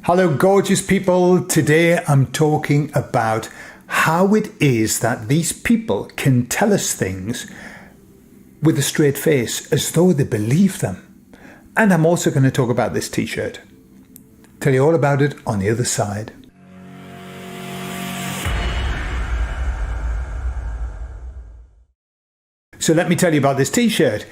Hello, gorgeous people. Today I'm talking about how it is that these people can tell us things with a straight face as though they believe them. And I'm also going to talk about this t-shirt. Tell you all about it on the other side. So let me tell you about this t-shirt.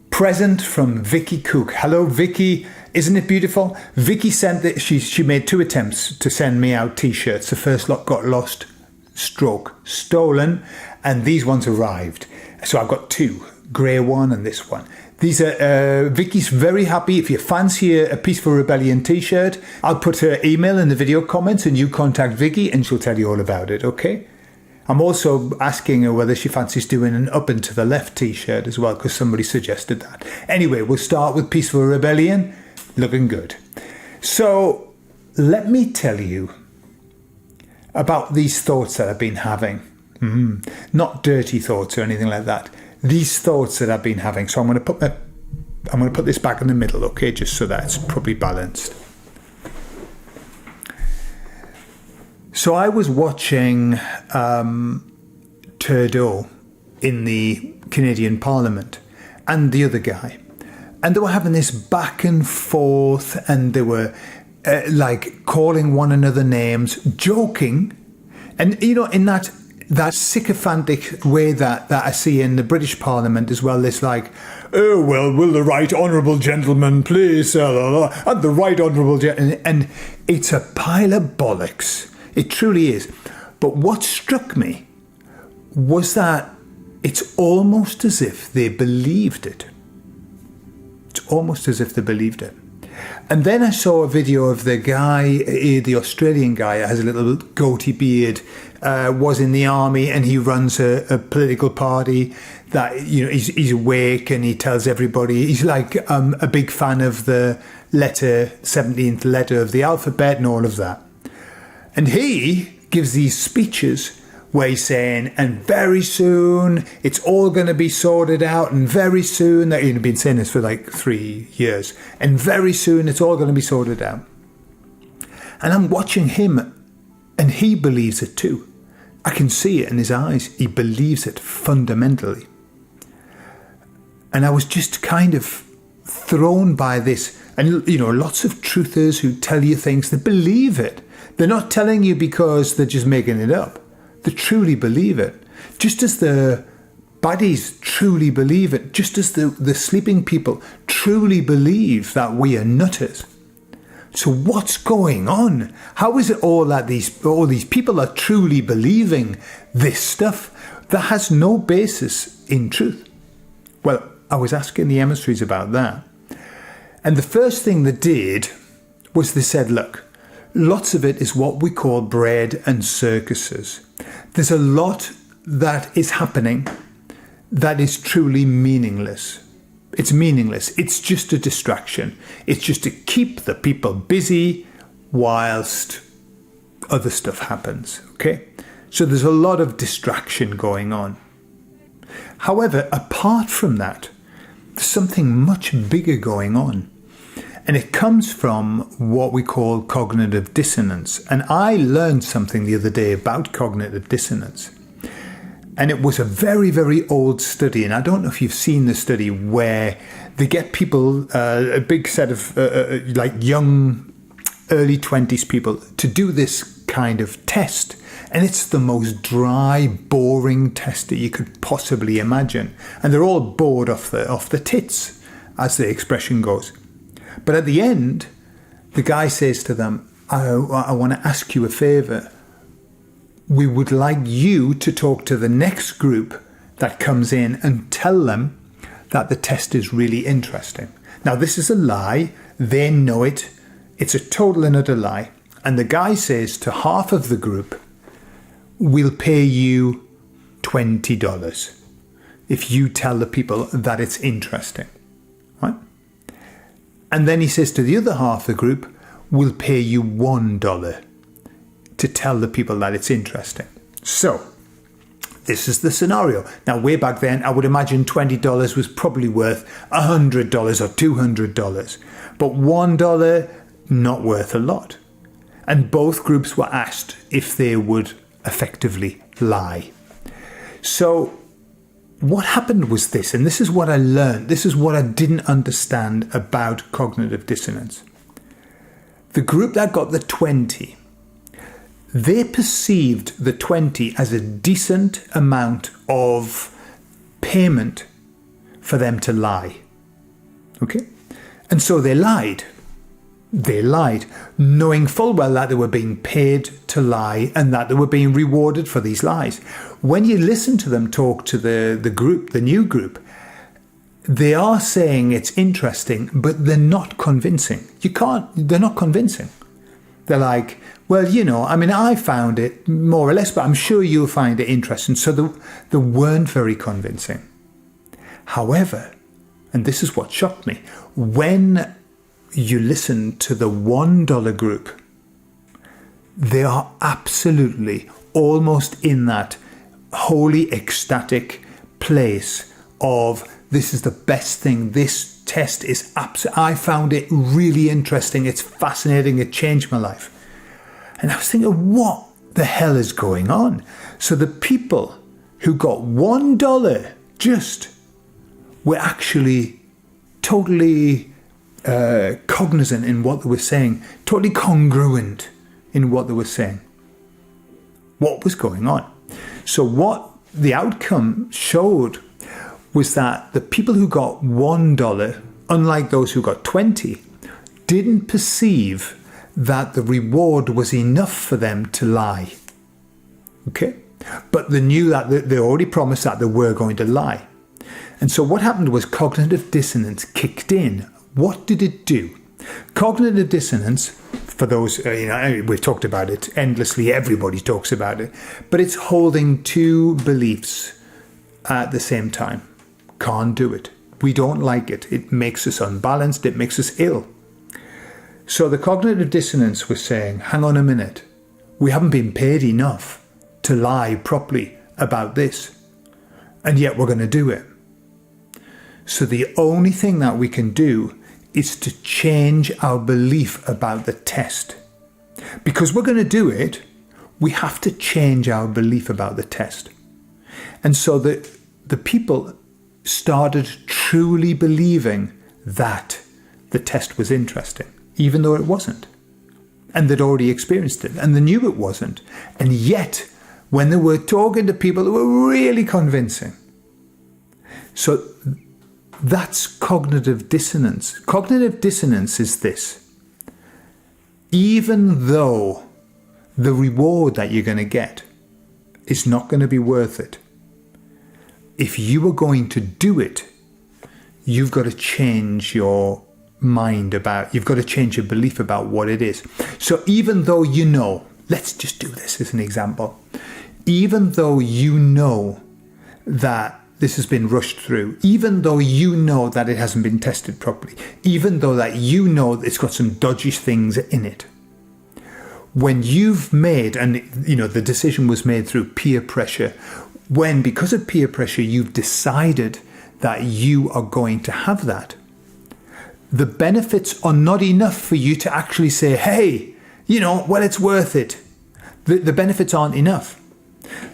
Present from Vicki Cook. Hello, Vicki. Isn't it beautiful? Vicki sent it. She made 2 attempts to send me out t-shirts. The first lot got lost, stolen, and these ones arrived. So I've got 2, grey one and this one. These are Vicki's very happy. If you fancy a Peaceful Rebellion t-shirt, I'll put her email in the video comments and you contact Vicki and she'll tell you all about it, okay? I'm also asking her whether she fancies doing an Up and to the Left t-shirt as well, because somebody suggested that. Anyway, we'll start with Peaceful Rebellion. Looking good. So let me tell you about these thoughts that I've been having. Not dirty thoughts or anything like that. These thoughts that I've been having. So I'm going to put this back in the middle, okay, just so that it's probably balanced. So I was watching Trudeau in the Canadian Parliament and the other guy. And they were having this back and forth, and they were like calling one another names, joking. And, you know, in that sycophantic way that I see in the British Parliament as well, this like, oh, well, will the right honourable gentleman please, and the right honourable gentleman. And it's a pile of bollocks. It truly is. But what struck me was that it's almost as if they believed it. It's almost as if they believed it. And then I saw a video of the guy, the Australian guy, has a little goatee beard, was in the army, and he runs a political party that, you know, he's awake and he tells everybody. He's like a big fan of the 17th letter of the alphabet and all of that. And he gives these speeches where he's saying, and very soon it's all going to be sorted out, and very soon, that he'd been saying this for like 3 years, and very soon it's all going to be sorted out. And I'm watching him, and he believes it too. I can see it in his eyes. He believes it fundamentally. And I was just kind of thrown by this. And, you know, lots of truthers who tell you things, they believe it. They're not telling you because they're just making it up. They truly believe it. Just as the baddies truly believe it. Just as the sleeping people truly believe that we are nutters. So what's going on? How is it all that all these people are truly believing this stuff that has no basis in truth? Well, I was asking the emissaries about that. And the first thing they did was they said, look, lots of it is what we call bread and circuses. There's a lot that is happening that is truly meaningless. It's meaningless. It's just a distraction. It's just to keep the people busy whilst other stuff happens. Okay? So there's a lot of distraction going on. However, apart from that, there's something much bigger going on. And it comes from what we call cognitive dissonance. And I learned something the other day about cognitive dissonance. And it was a very, very old study. And I don't know if you've seen the study where they get people, a big set of like young, early 20s people to do this kind of test. And it's the most dry, boring test that you could possibly imagine. And they're all bored off the tits, as the expression goes. But at the end, the guy says to them, I want to ask you a favour. We would like you to talk to the next group that comes in and tell them that the test is really interesting. Now, this is a lie. They know it. It's a total and utter lie. And the guy says to half of the group, we'll pay you $20 if you tell the people that it's interesting. Right? And then he says to the other half of the group, we'll pay you $1 to tell the people that it's interesting. So, this is the scenario. Now, way back then, I would imagine $20 was probably worth $100 or $200. But $1, not worth a lot. And both groups were asked if they would effectively lie. So what happened was this, and this is what I learned, this is what I didn't understand about cognitive dissonance. The group that got the 20, they perceived the 20 as a decent amount of payment for them to lie. Okay? And so they lied. They lied, knowing full well that they were being paid to lie and that they were being rewarded for these lies. When you listen to them talk to the group, the new group, they are saying it's interesting, but they're not convincing. They're not convincing. They're like, well, I found it more or less, but I'm sure you'll find it interesting. So they weren't very convincing. However, and this is what shocked me, when you listen to the $1 group, they are absolutely almost in that holy ecstatic place of, this is the best thing, this test is I found it really interesting, it's fascinating, it changed my life. And I was thinking, what the hell is going on? So the people who got $1 just were actually totally cognizant in what they were saying, totally congruent in what they were saying. What was going on? So what the outcome showed was that the people who got $1, unlike those who got 20, didn't perceive that the reward was enough for them to lie. Okay? But they knew that they already promised that they were going to lie. And so what happened was cognitive dissonance kicked in. What did it do? Cognitive dissonance, for those, we've talked about it endlessly, everybody talks about it, but it's holding two beliefs at the same time. Can't do it. We don't like it. It makes us unbalanced. It makes us ill. So the cognitive dissonance was saying, hang on a minute, we haven't been paid enough to lie properly about this, and yet we're going to do it. So the only thing that we can do is to change our belief about the test. Because we're going to do it, we have to change our belief about the test. And so the people started truly believing that the test was interesting, even though it wasn't. And they'd already experienced it, and they knew it wasn't. And yet, when they were talking to people, they were really convincing. So that's cognitive dissonance. Cognitive dissonance is this. Even though the reward that you're going to get is not going to be worth it, if you are going to do it, you've got to change your mind you've got to change your belief about what it is. So even though let's just do this as an example. Even though you know that this has been rushed through, even though you know that it hasn't been tested properly, even though that you know that it's got some dodgy things in it, when you've made, and the decision was made through peer pressure, when because of peer pressure you've decided that you are going to have that, the benefits are not enough for you to actually say, hey, well, it's worth it. The benefits aren't enough.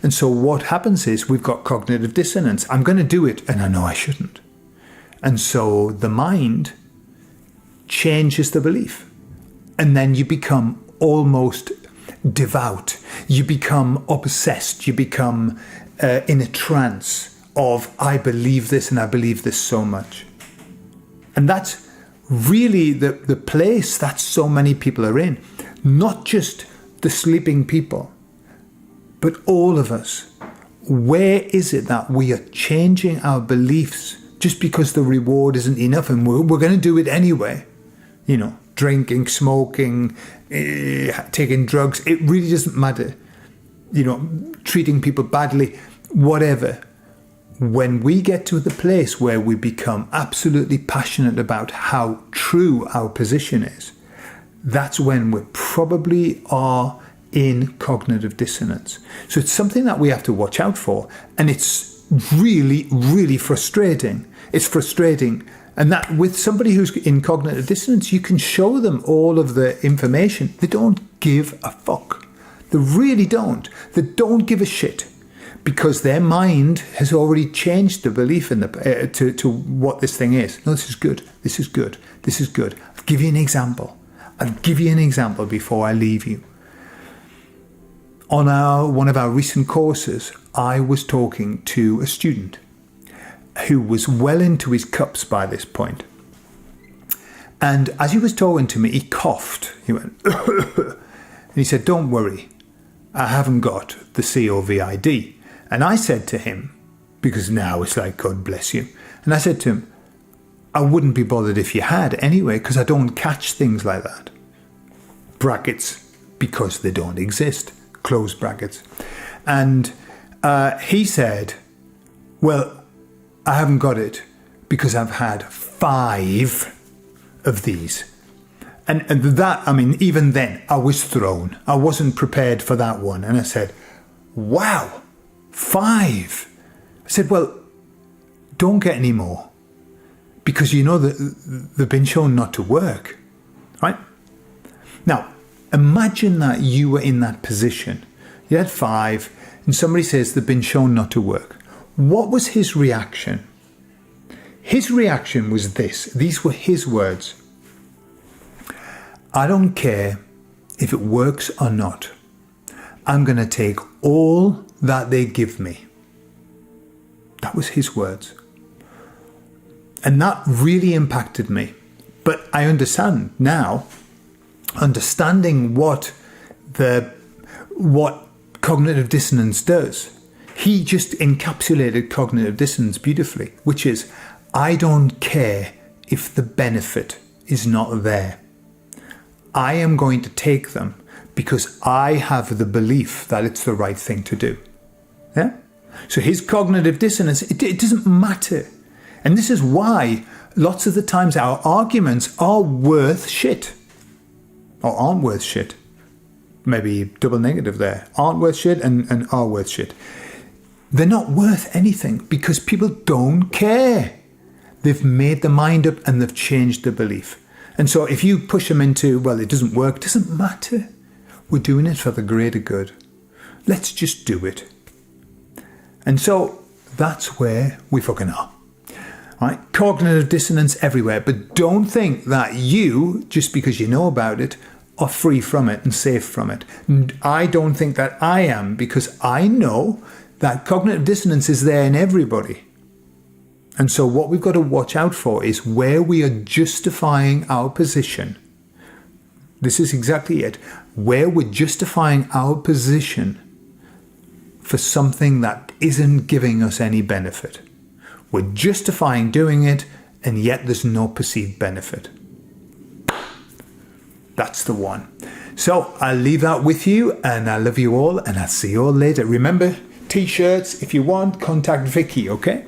And so what happens is we've got cognitive dissonance. I'm going to do it, and I know I shouldn't. And so the mind changes the belief. And then you become almost devout. You become obsessed. You become in a trance of, I believe this and I believe this so much. And that's really the place that so many people are in. Not just the sleeping people, but all of us. Where is it that we are changing our beliefs just because the reward isn't enough and we're going to do it anyway? Drinking, smoking, taking drugs, it really doesn't matter. Treating people badly, whatever. When we get to the place where we become absolutely passionate about how true our position is, that's when we probably are in cognitive dissonance. So it's something that we have to watch out for, and it's really, really frustrating. It's frustrating And that with somebody who's in cognitive dissonance, you can show them all of the information. They don't give a fuck. They really don't. They don't give a shit, because their mind has already changed the belief in to what this thing is. No, this is good. This is good. This is good. I'll give you an example. Before I leave you. On one of our recent courses, I was talking to a student who was well into his cups by this point. And as he was talking to me, he coughed. He went, and he said, "Don't worry, I haven't got the COVID." And I said to him, because now it's like, God bless you. And I said to him, I wouldn't be bothered if you had anyway, because I don't catch things like that. Brackets, because they don't exist. Close brackets. And he said, well, I haven't got it because I've had 5 of these. And that, I mean, even then, I was thrown. I wasn't prepared for that one. And I said, wow, 5. I said, well, don't get any more, because you know that they've been shown not to work, right? Now, imagine that you were in that position. You had 5, and somebody says they've been shown not to work. What was his reaction? His reaction was this. These were his words. I don't care if it works or not. I'm going to take all that they give me. That was his words. And that really impacted me. But I understand now, understanding what cognitive dissonance does. He just encapsulated cognitive dissonance beautifully, which is, I don't care if the benefit is not there. I am going to take them because I have the belief that it's the right thing to do. Yeah? So his cognitive dissonance, it doesn't matter. And this is why lots of the times our arguments are worth shit. Or aren't worth shit. Maybe double negative there. Aren't worth shit and are worth shit. They're not worth anything because people don't care. They've made their mind up and they've changed their belief. And so if you push them into, well, it doesn't work, it doesn't matter. We're doing it for the greater good. Let's just do it. And so that's where we fucking are. All right? Cognitive dissonance everywhere. But don't think that you, just because you know about it, are free from it and safe from it. And I don't think that I am, because I know that cognitive dissonance is there in everybody. And so what we've got to watch out for is where we are justifying our position. This is exactly it. Where we're justifying our position for something that isn't giving us any benefit. We're justifying doing it, and yet there's no perceived benefit. That's the one. So I'll leave that with you, and I love you all, and I'll see you all later. Remember, t-shirts, if you want, contact Vicki, okay?